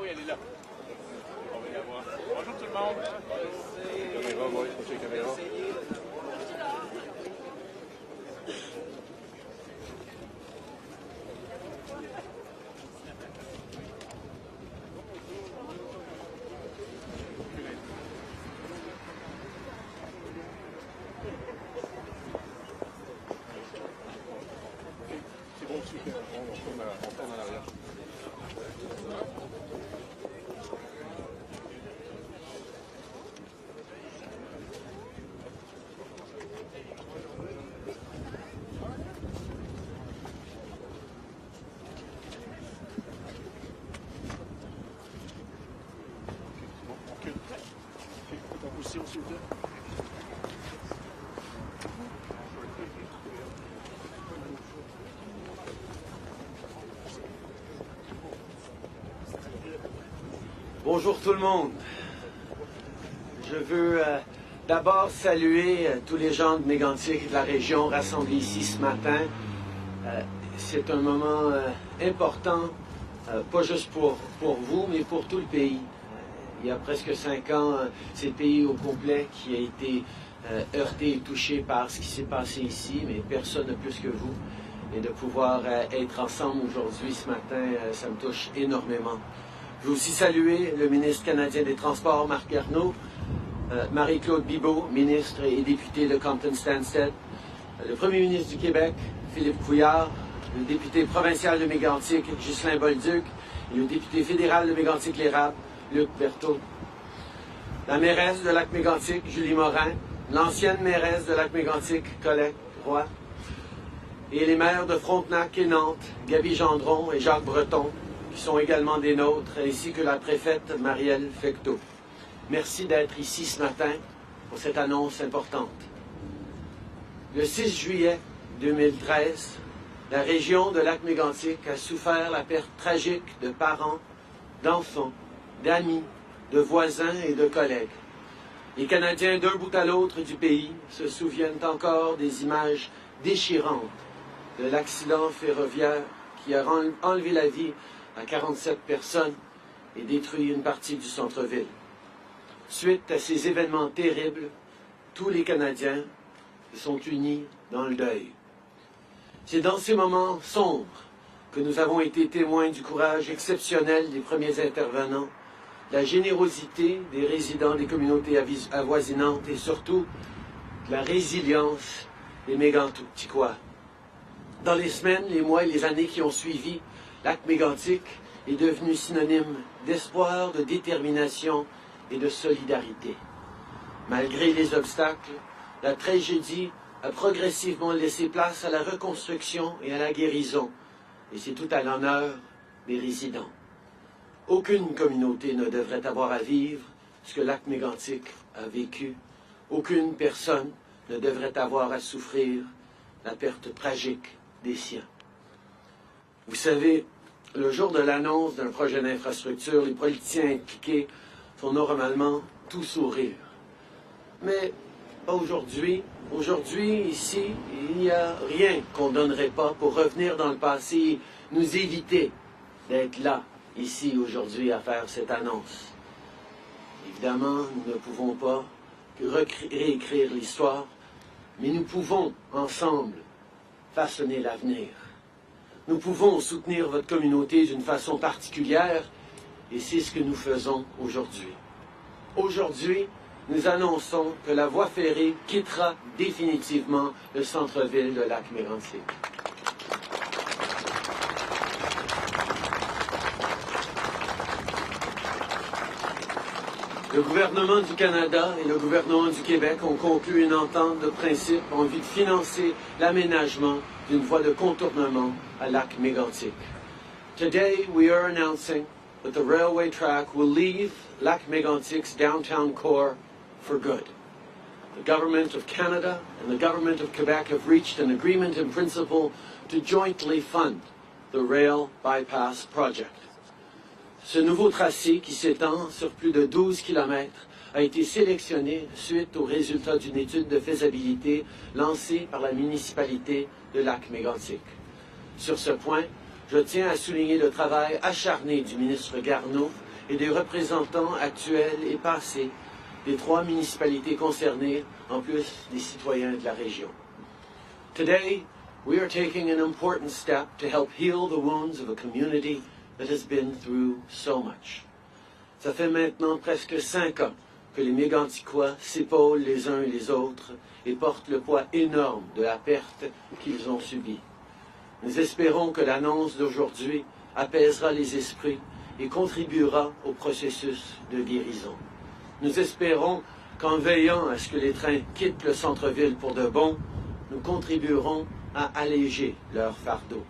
oui, elle est là. On va y avoir. Bonjour tout le monde. Caméra, oui, c'est la caméra. C'est bon, super. On tourne en arrière. Position, s'il vous plaît. Bonjour tout le monde. Je veux d'abord saluer tous les gens de Mégantic et de la région rassemblés ici ce matin. C'est un moment important, pas juste pour vous, mais pour tout le pays. Il y a presque 5 ans, c'est le pays au complet qui a été heurté et touché par ce qui s'est passé ici, mais personne de plus que vous. Et de pouvoir être ensemble aujourd'hui, ce matin, ça me touche énormément. Je veux aussi saluer le ministre canadien des Transports, Marc Garneau, Marie-Claude Bibeau, ministre et député de Compton-Stanstead, le premier ministre du Québec, Philippe Couillard, le député provincial de Mégantic, Ghislain Bolduc, et le député fédéral de Mégantic-l'Érable, Luc Berthaud, la mairesse de Lac-Mégantic, Julie Morin, l'ancienne mairesse de Lac-Mégantic, Colette Roy, et les maires de Frontenac et Nantes, Gaby Gendron et Jacques Breton, qui sont également des nôtres, ainsi que la préfète Marielle Fecteau. Merci d'être ici ce matin pour cette annonce importante. Le 6 juillet 2013, la région de Lac-Mégantic a souffert la perte tragique de parents, d'enfants, d'amis, de voisins et de collègues. Les Canadiens d'un bout à l'autre du pays se souviennent encore des images déchirantes de l'accident ferroviaire qui a enlevé la vie à 47 personnes et détruit une partie du centre-ville. Suite à ces événements terribles, tous les Canadiens se sont unis dans le deuil. C'est dans ces moments sombres que nous avons été témoins du courage exceptionnel des premiers intervenants, la générosité des résidents des communautés avoisinantes et surtout de la résilience des Méganticois. Dans les semaines, les mois et les années qui ont suivi, Lac-Mégantic est devenu synonyme d'espoir, de détermination et de solidarité. Malgré les obstacles, la tragédie a progressivement laissé place à la reconstruction et à la guérison, et c'est tout à l'honneur des résidents. Aucune communauté ne devrait avoir à vivre ce que Lac-Mégantic a vécu. Aucune personne ne devrait avoir à souffrir la perte tragique des siens. Vous savez, le jour de l'annonce d'un projet d'infrastructure, les politiciens impliqués font normalement tout sourire. Mais pas aujourd'hui. Aujourd'hui, ici, il n'y a rien qu'on ne donnerait pas pour revenir dans le passé et nous éviter d'être là, ici, aujourd'hui, à faire cette annonce. Évidemment, nous ne pouvons pas réécrire l'histoire, mais nous pouvons, ensemble, façonner l'avenir. Nous pouvons soutenir votre communauté d'une façon particulière, et c'est ce que nous faisons aujourd'hui. Aujourd'hui, nous annonçons que la voie ferrée quittera définitivement le centre-ville de Lac-Mégantic. Le gouvernement du Canada et le gouvernement du Québec ont conclu une entente de principe en vue de financer l'aménagement d'une voie de contournement à Lac-Mégantic. Today, we are announcing that the railway track will leave Lac-Mégantic's downtown core for good. The Government of Canada and the Government of Quebec have reached an agreement in principle to jointly fund the rail bypass project. Ce nouveau tracé, qui s'étend sur plus de 12 kilomètres, a été sélectionné suite aux résultats d'une étude de faisabilité lancée par la municipalité de Lac-Mégantic. Sur ce point, je tiens à souligner le travail acharné du ministre Garneau et des représentants actuels et passés des 3 municipalités concernées, en plus des citoyens de la région. Today, we are taking an important step to help heal the wounds of a community that has been through so much. Ça fait maintenant presque 5 ans que les Méganticois s'épaulent les uns et les autres et portent le poids énorme de la perte qu'ils ont subie. Nous espérons que l'annonce d'aujourd'hui apaisera les esprits et contribuera au processus de guérison. Nous espérons qu'en veillant à ce que les trains quittent le centre-ville pour de bon, nous contribuerons à alléger leur fardeau.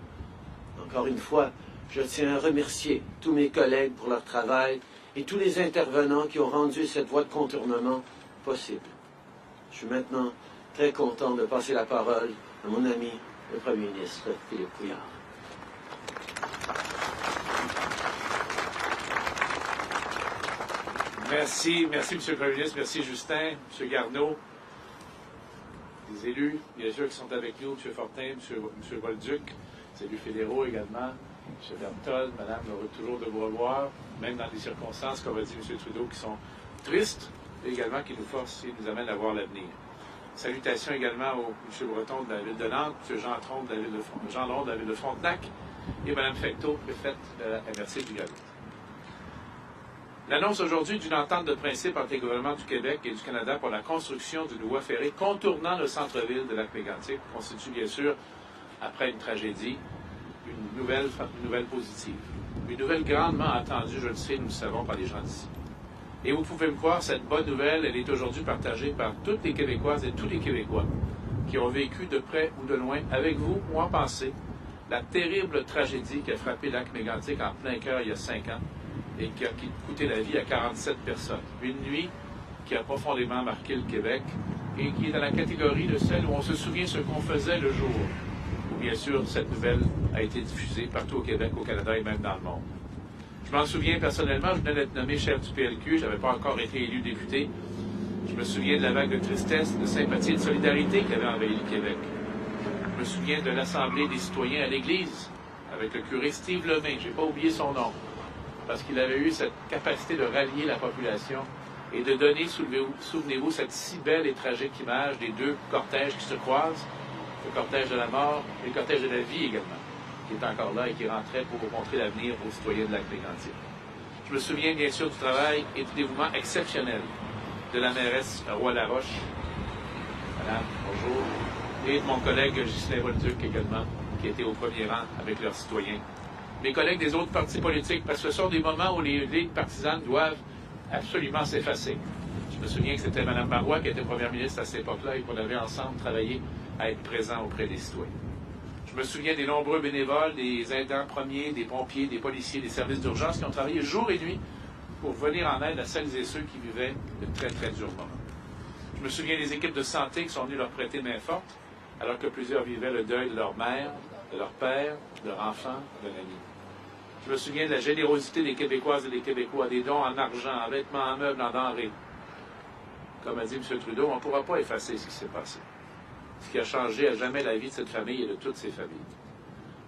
Encore une fois, je tiens à remercier tous mes collègues pour leur travail et tous les intervenants qui ont rendu cette voie de contournement possible. Je suis maintenant très content de passer la parole à mon ami, le Premier ministre Philippe Couillard. Merci, M. le Premier ministre, merci Justin, M. Garneau, les élus, bien sûr, qui sont avec nous, M. Fortin, M. Bolduc, les élus fédéraux également, M. Berthold, Madame, heureux toujours de vous revoir, même dans des circonstances, comme a dit M. Trudeau, qui sont tristes, et également qui nous forcent et nous amènent à voir l'avenir. Salutations également au M. Breton de la ville de Nantes, M. Jean Long de la ville de Frontenac et Mme Fecteau, préfète de la MRC du Gabon. L'annonce aujourd'hui d'une entente de principe entre les gouvernements du Québec et du Canada pour la construction d'une voie ferrée contournant le centre-ville de Lac-Mégantic constitue bien sûr, après une tragédie, une nouvelle positive. Une nouvelle grandement attendue, je le sais, nous le savons, par les gens d'ici. Et vous pouvez me croire, cette bonne nouvelle, elle est aujourd'hui partagée par toutes les Québécoises et tous les Québécois qui ont vécu de près ou de loin, avec vous ou en pensée, la terrible tragédie qui a frappé Lac-Mégantic en plein cœur il y a 5 ans et qui a coûté la vie à 47 personnes. Une nuit qui a profondément marqué le Québec et qui est dans la catégorie de celle où on se souvient ce qu'on faisait le jour où, bien sûr, cette nouvelle a été diffusée partout au Québec, au Canada et même dans le monde. Je m'en souviens personnellement, je venais d'être nommé chef du PLQ, je n'avais pas encore été élu député. Je me souviens de la vague de tristesse, de sympathie et de solidarité qui avait envahi le Québec. Je me souviens de l'Assemblée des citoyens à l'Église, avec le curé Steve Levin, je n'ai pas oublié son nom, parce qu'il avait eu cette capacité de rallier la population et de donner, souvenez-vous, cette si belle et tragique image des 2 cortèges qui se croisent, le cortège de la mort et le cortège de la vie également, qui est encore là et qui rentrait pour montrer l'avenir aux citoyens de Lac-Mégantic. Je me souviens bien sûr du travail et du dévouement exceptionnel de la mairesse Roy-Laroche, Madame, bonjour, et de mon collègue Ghislain Bolduc également, qui était au premier rang avec leurs citoyens. Mes collègues des autres partis politiques, parce que ce sont des moments où les ligues partisanes doivent absolument s'effacer. Je me souviens que c'était Mme Marois qui était première ministre à cette époque-là et qu'on avait ensemble travaillé à être présents auprès des citoyens. Je me souviens des nombreux bénévoles, des aidants premiers, des pompiers, des policiers, des services d'urgence qui ont travaillé jour et nuit pour venir en aide à celles et ceux qui vivaient de très, très durs moments. Je me souviens des équipes de santé qui sont venues leur prêter main forte, alors que plusieurs vivaient le deuil de leur mère, de leur père, de leur enfant, d'un ami. Je me souviens de la générosité des Québécoises et des Québécois, des dons en argent, en vêtements, en meubles, en denrées. Comme a dit M. Trudeau, on ne pourra pas effacer ce qui s'est passé. Ce qui a changé à jamais la vie de cette famille et de toutes ces familles.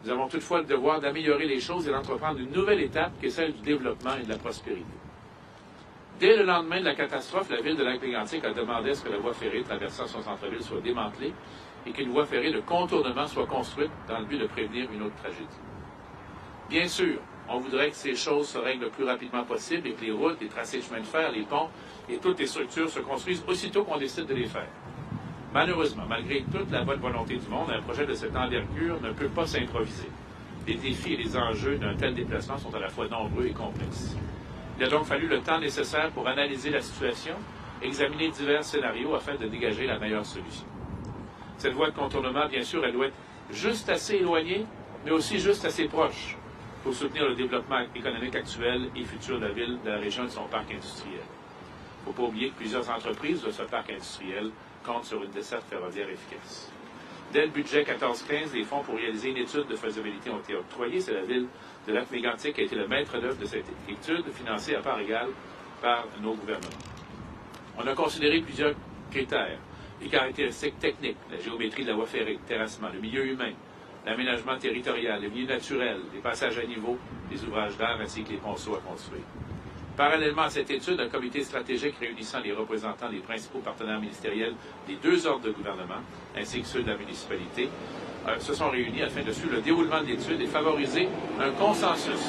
Nous avons toutefois le devoir d'améliorer les choses et d'entreprendre une nouvelle étape qui est celle du développement et de la prospérité. Dès le lendemain de la catastrophe, la ville de Lac-Mégantic a demandé à ce que la voie ferrée traversant son centre-ville soit démantelée et qu'une voie ferrée de contournement soit construite dans le but de prévenir une autre tragédie. Bien sûr, on voudrait que ces choses se règlent le plus rapidement possible et que les routes, les tracés de chemin de fer, les ponts et toutes les structures se construisent aussitôt qu'on décide de les faire. Malheureusement, malgré toute la bonne volonté du monde, un projet de cette envergure ne peut pas s'improviser. Les défis et les enjeux d'un tel déplacement sont à la fois nombreux et complexes. Il a donc fallu le temps nécessaire pour analyser la situation, examiner divers scénarios afin de dégager la meilleure solution. Cette voie de contournement, bien sûr, elle doit être juste assez éloignée, mais aussi juste assez proche pour soutenir le développement économique actuel et futur de la ville, de la région et de son parc industriel. Il ne faut pas oublier que plusieurs entreprises de ce parc industriel comptent sur une desserte ferroviaire efficace. Dès le budget 14-15, des fonds pour réaliser une étude de faisabilité ont été octroyés. C'est la ville de Lac-Mégantic qui a été le maître d'œuvre de cette étude, financée à part égale par nos gouvernements. On a considéré plusieurs critères, les caractéristiques techniques, la géométrie de la voie ferrée, le terrassement, le milieu humain, l'aménagement territorial, le milieu naturel, les passages à niveau, les ouvrages d'art ainsi que les ponceaux à construire. Parallèlement à cette étude, un comité stratégique réunissant les représentants des principaux partenaires ministériels des deux ordres de gouvernement, ainsi que ceux de la municipalité, se sont réunis afin de suivre le déroulement de l'étude et favoriser un consensus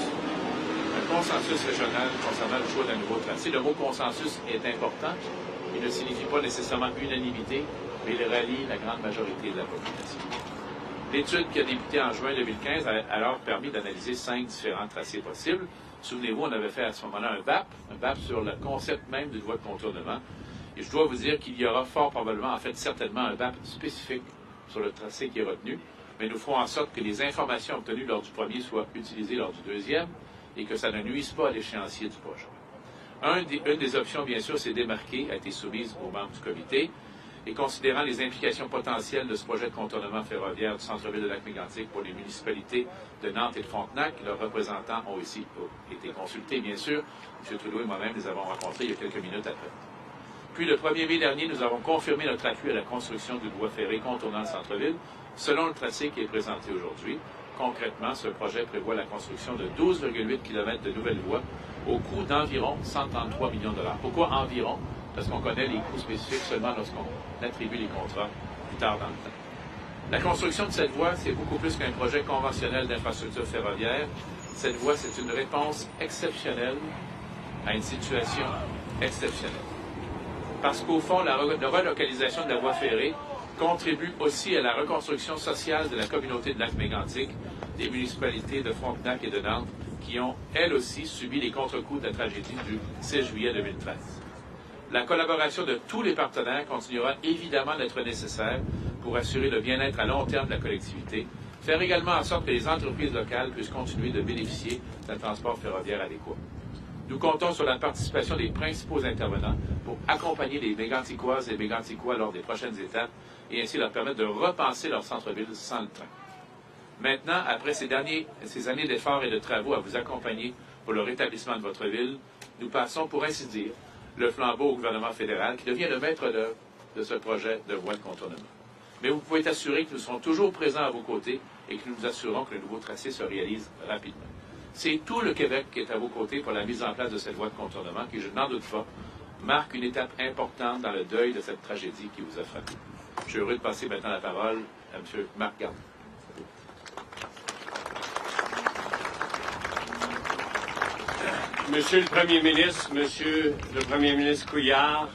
régional concernant le choix d'un nouveau tracé. Le mot consensus est important. Il ne signifie pas nécessairement unanimité, mais il rallie la grande majorité de la population. L'étude qui a débuté en juin 2015 a alors permis d'analyser 5 différents tracés possibles. Souvenez-vous, on avait fait à ce moment-là un BAP sur le concept même d'une voie de contournement. Et je dois vous dire qu'il y aura fort probablement, en fait certainement, un BAP spécifique sur le tracé qui est retenu, mais nous ferons en sorte que les informations obtenues lors du premier soient utilisées lors du deuxième et que ça ne nuise pas à l'échéancier du projet. Une des options, bien sûr, s'est démarquée, a été soumise aux membres du comité, et considérant les implications potentielles de ce projet de contournement ferroviaire du centre-ville de Lac-Mégantic pour les municipalités de Nantes et de Frontenac, leurs représentants ont aussi été consultés, bien sûr. M. Trudeau et moi-même les avons rencontrés il y a quelques minutes après. Puis, le 1er mai dernier, nous avons confirmé notre appui à la construction d'une voie ferrée contournant le centre-ville, selon le tracé qui est présenté aujourd'hui. Concrètement, ce projet prévoit la construction de 12,8 km de nouvelles voies au coût d'environ 133 millions de dollars. Pourquoi environ? Parce qu'on connaît les coûts spécifiques seulement lorsqu'on attribue les contrats plus tard dans le temps. La construction de cette voie, c'est beaucoup plus qu'un projet conventionnel d'infrastructure ferroviaire. Cette voie, c'est une réponse exceptionnelle à une situation exceptionnelle. Parce qu'au fond, la relocalisation de la voie ferrée contribue aussi à la reconstruction sociale de la communauté de Lac-Mégantic, des municipalités de Frontenac et de Nantes, qui ont, elles aussi, subi les contre-coups de la tragédie du 6 juillet 2013. La collaboration de tous les partenaires continuera évidemment d'être nécessaire pour assurer le bien-être à long terme de la collectivité, faire également en sorte que les entreprises locales puissent continuer de bénéficier d'un transport ferroviaire adéquat. Nous comptons sur la participation des principaux intervenants pour accompagner les Méganticoises et Méganticois lors des prochaines étapes et ainsi leur permettre de repenser leur centre-ville sans le train. Maintenant, après ces années d'efforts et de travaux à vous accompagner pour le rétablissement de votre ville, nous passons, pour ainsi dire, le flambeau au gouvernement fédéral qui devient le maître d'œuvre de ce projet de voie de contournement. Mais vous pouvez être assuré que nous serons toujours présents à vos côtés et que nous nous assurons que le nouveau tracé se réalise rapidement. C'est tout le Québec qui est à vos côtés pour la mise en place de cette voie de contournement qui, je n'en doute pas, marque une étape importante dans le deuil de cette tragédie qui vous a frappé. Je suis heureux de passer maintenant la parole à M. Marc Garneau. Monsieur le Premier ministre, Monsieur le Premier ministre Couillard,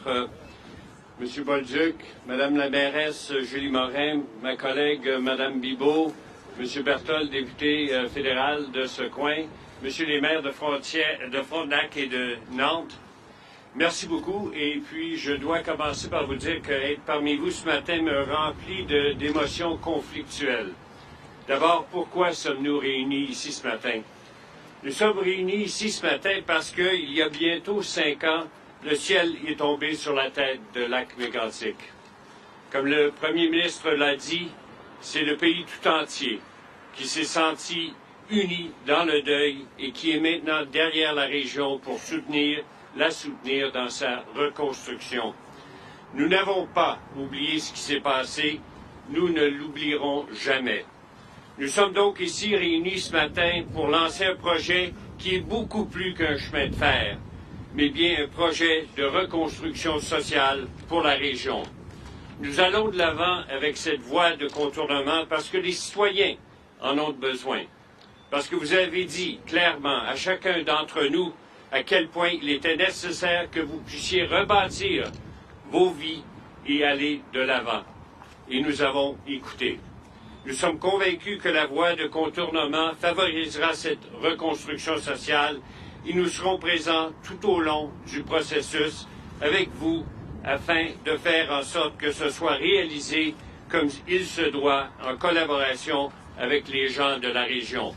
Monsieur Bolduc, Madame la mairesse Julie Morin, ma collègue Madame Bibeau, Monsieur Berthold, député fédéral de ce coin, Monsieur les maires de Frontenac et de Nantes, merci beaucoup. Et puis, je dois commencer par vous dire qu'être parmi vous ce matin me remplit d'émotions conflictuelles. D'abord, pourquoi sommes-nous réunis ici ce matin? Nous sommes réunis ici ce matin parce qu'il y a bientôt 5 ans, le ciel est tombé sur la tête de Lac-Mégantic. Comme le premier ministre l'a dit, c'est le pays tout entier qui s'est senti uni dans le deuil et qui est maintenant derrière la région pour la soutenir dans sa reconstruction. Nous n'avons pas oublié ce qui s'est passé, nous ne l'oublierons jamais. Nous sommes donc ici réunis ce matin pour lancer un projet qui est beaucoup plus qu'un chemin de fer, mais bien un projet de reconstruction sociale pour la région. Nous allons de l'avant avec cette voie de contournement parce que les citoyens en ont besoin. Parce que vous avez dit clairement à chacun d'entre nous à quel point il était nécessaire que vous puissiez rebâtir vos vies et aller de l'avant. Et nous avons écouté. Nous sommes convaincus que la voie de contournement favorisera cette reconstruction sociale et nous serons présents tout au long du processus avec vous afin de faire en sorte que ce soit réalisé comme il se doit en collaboration avec les gens de la région.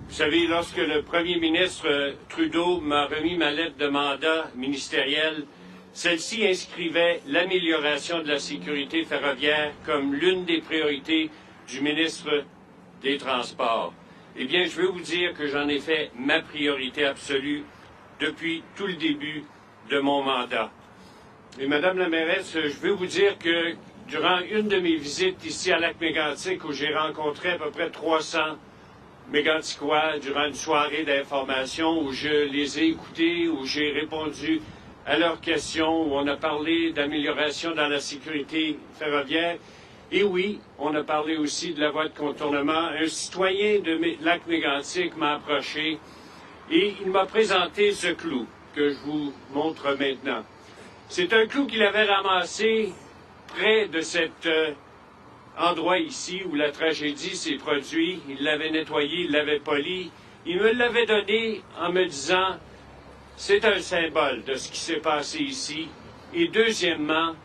Vous savez, lorsque le premier ministre Trudeau m'a remis ma lettre de mandat ministériel, celle-ci inscrivait l'amélioration de la sécurité ferroviaire comme l'une des priorités du ministre des Transports. Eh bien, je veux vous dire que j'en ai fait ma priorité absolue depuis tout le début de mon mandat. Et Madame la mairesse, je veux vous dire que durant une de mes visites ici à Lac-Mégantic, où j'ai rencontré à peu près 300 Méganticois durant une soirée d'information où je les ai écoutés, où j'ai répondu à leurs questions, où on a parlé d'amélioration dans la sécurité ferroviaire. Et oui, on a parlé aussi de la voie de contournement. Un citoyen de Lac-Mégantic m'a approché et il m'a présenté ce clou que je vous montre maintenant. C'est un clou qu'il avait ramassé près de cet endroit ici où la tragédie s'est produite. Il l'avait nettoyé, il l'avait poli. Il me l'avait donné en me disant « C'est un symbole de ce qui s'est passé ici. » Et deuxièmement,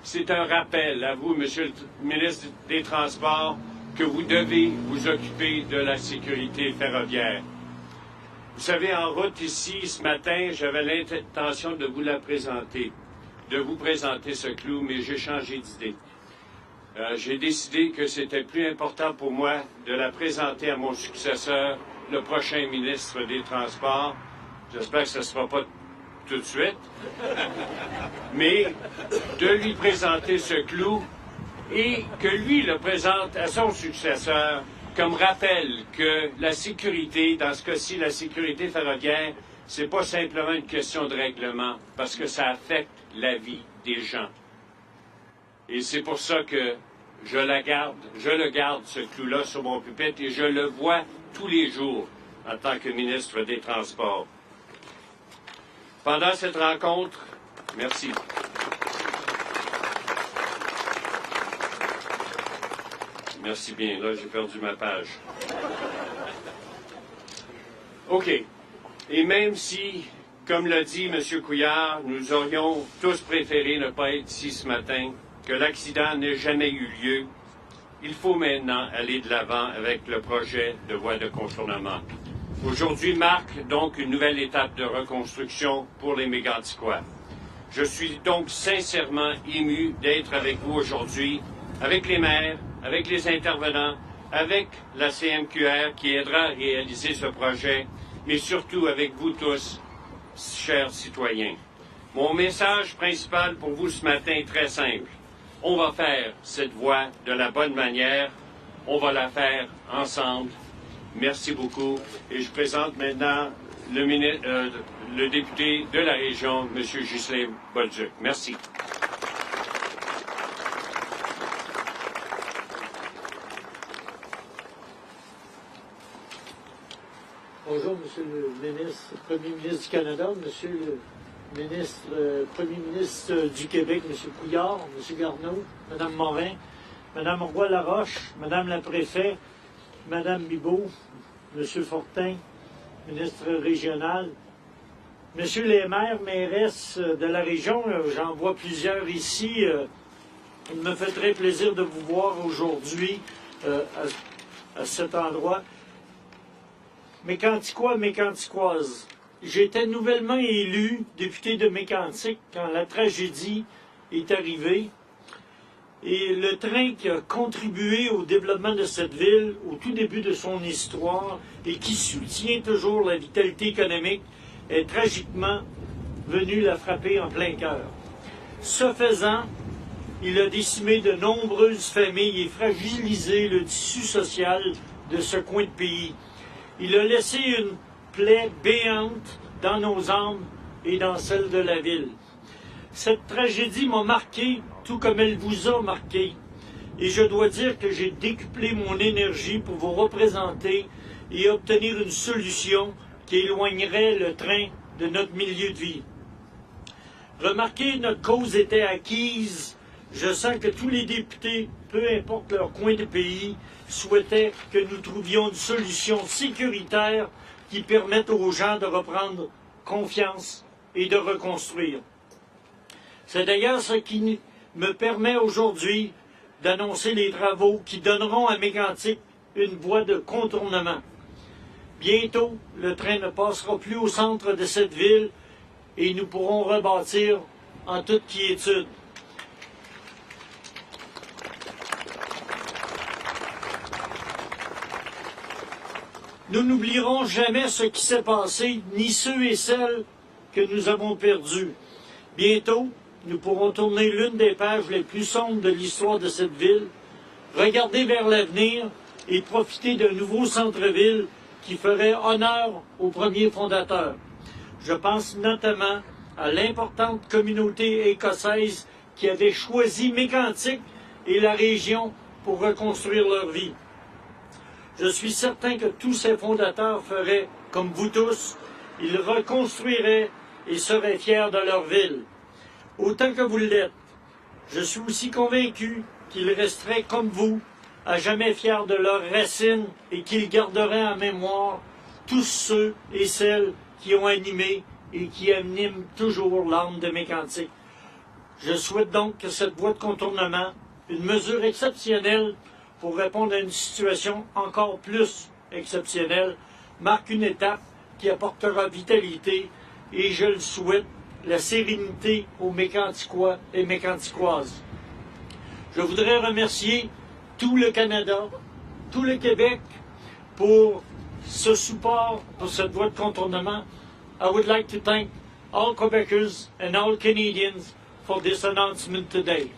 c'est un rappel à vous, Monsieur le ministre des Transports, que vous devez vous occuper de la sécurité ferroviaire. Vous savez, en route ici, ce matin, j'avais l'intention de vous la présenter, de vous présenter ce clou, mais j'ai changé d'idée. J'ai décidé que c'était plus important pour moi de la présenter à mon successeur, le prochain ministre des Transports. J'espère que ce ne sera pas tout de suite, mais de lui présenter ce clou et que lui le présente à son successeur comme rappel que la sécurité, dans ce cas-ci, la sécurité ferroviaire, c'est pas simplement une question de règlement, parce que ça affecte la vie des gens. Et c'est pour ça que je le garde, ce clou-là, sur mon pupitre, et je le vois tous les jours en tant que ministre des Transports. Pendant cette rencontre, merci. Merci bien, là j'ai perdu ma page. OK. Et même si, comme l'a dit M. Couillard, nous aurions tous préféré ne pas être ici ce matin, que l'accident n'ait jamais eu lieu, il faut maintenant aller de l'avant avec le projet de voie de contournement. Aujourd'hui marque donc une nouvelle étape de reconstruction pour les Méganticois. Je suis donc sincèrement ému d'être avec vous aujourd'hui, avec les maires, avec les intervenants, avec la CMQR qui aidera à réaliser ce projet, mais surtout avec vous tous, chers citoyens. Mon message principal pour vous ce matin est très simple. On va faire cette voie de la bonne manière. On va la faire ensemble. Merci beaucoup. Et je présente maintenant le député de la région, M. Ghislain Bolduc. Merci. Bonjour, Monsieur le ministre, Premier ministre du Canada, Monsieur le ministre, Premier ministre du Québec, Monsieur Couillard, Monsieur Garneau, Madame Morin, Madame Roy-Laroche, Madame la préfète, Madame Bibeau, Monsieur Fortin, ministre régional, Monsieur les maires, mairesses de la région, j'en vois plusieurs ici. Il me fait très plaisir de vous voir aujourd'hui à cet endroit. Méganticois, Méganticoises, j'étais nouvellement élu député de Mégantic quand la tragédie est arrivée. Et le train qui a contribué au développement de cette ville au tout début de son histoire et qui soutient toujours la vitalité économique est tragiquement venu la frapper en plein cœur. Ce faisant, il a décimé de nombreuses familles et fragilisé le tissu social de ce coin de pays. Il a laissé une plaie béante dans nos âmes et dans celle de la ville. Cette tragédie m'a marqué, tout comme elle vous a marqué. Et je dois dire que j'ai décuplé mon énergie pour vous représenter et obtenir une solution qui éloignerait le train de notre milieu de vie. Remarquez, notre cause était acquise. Je sens que tous les députés, peu importe leur coin de pays, souhaitaient que nous trouvions une solution sécuritaire qui permette aux gens de reprendre confiance et de reconstruire. C'est d'ailleurs ce qui me permet aujourd'hui d'annoncer les travaux qui donneront à Mégantic une voie de contournement. Bientôt, le train ne passera plus au centre de cette ville et nous pourrons rebâtir en toute quiétude. Nous n'oublierons jamais ce qui s'est passé, ni ceux et celles que nous avons perdus. Bientôt, nous pourrons tourner l'une des pages les plus sombres de l'histoire de cette ville, regarder vers l'avenir et profiter d'un nouveau centre-ville qui ferait honneur aux premiers fondateurs. Je pense notamment à l'importante communauté écossaise qui avait choisi Mégantic et la région pour reconstruire leur vie. Je suis certain que tous ces fondateurs feraient comme vous tous, ils reconstruiraient et seraient fiers de leur ville. Autant que vous l'êtes, je suis aussi convaincu qu'ils resteraient comme vous, à jamais fiers de leurs racines et qu'ils garderaient en mémoire tous ceux et celles qui ont animé et qui animent toujours l'âme de Mégantic. Je souhaite donc que cette voie de contournement, une mesure exceptionnelle pour répondre à une situation encore plus exceptionnelle, marque une étape qui apportera vitalité et, je le souhaite, la sérénité aux Méganticois et Méganticoises. Je voudrais remercier tout le Canada, tout le Québec pour ce support, pour cette voie de contournement. I would like to thank all Quebecers and all Canadians for this announcement today.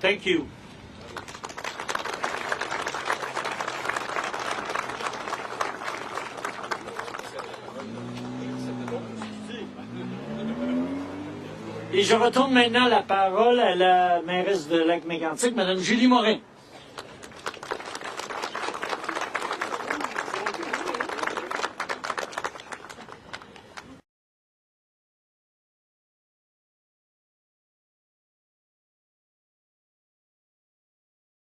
Thank you. Et je retourne maintenant la parole à la mairesse de Lac-Mégantic, Mme Julie Morin.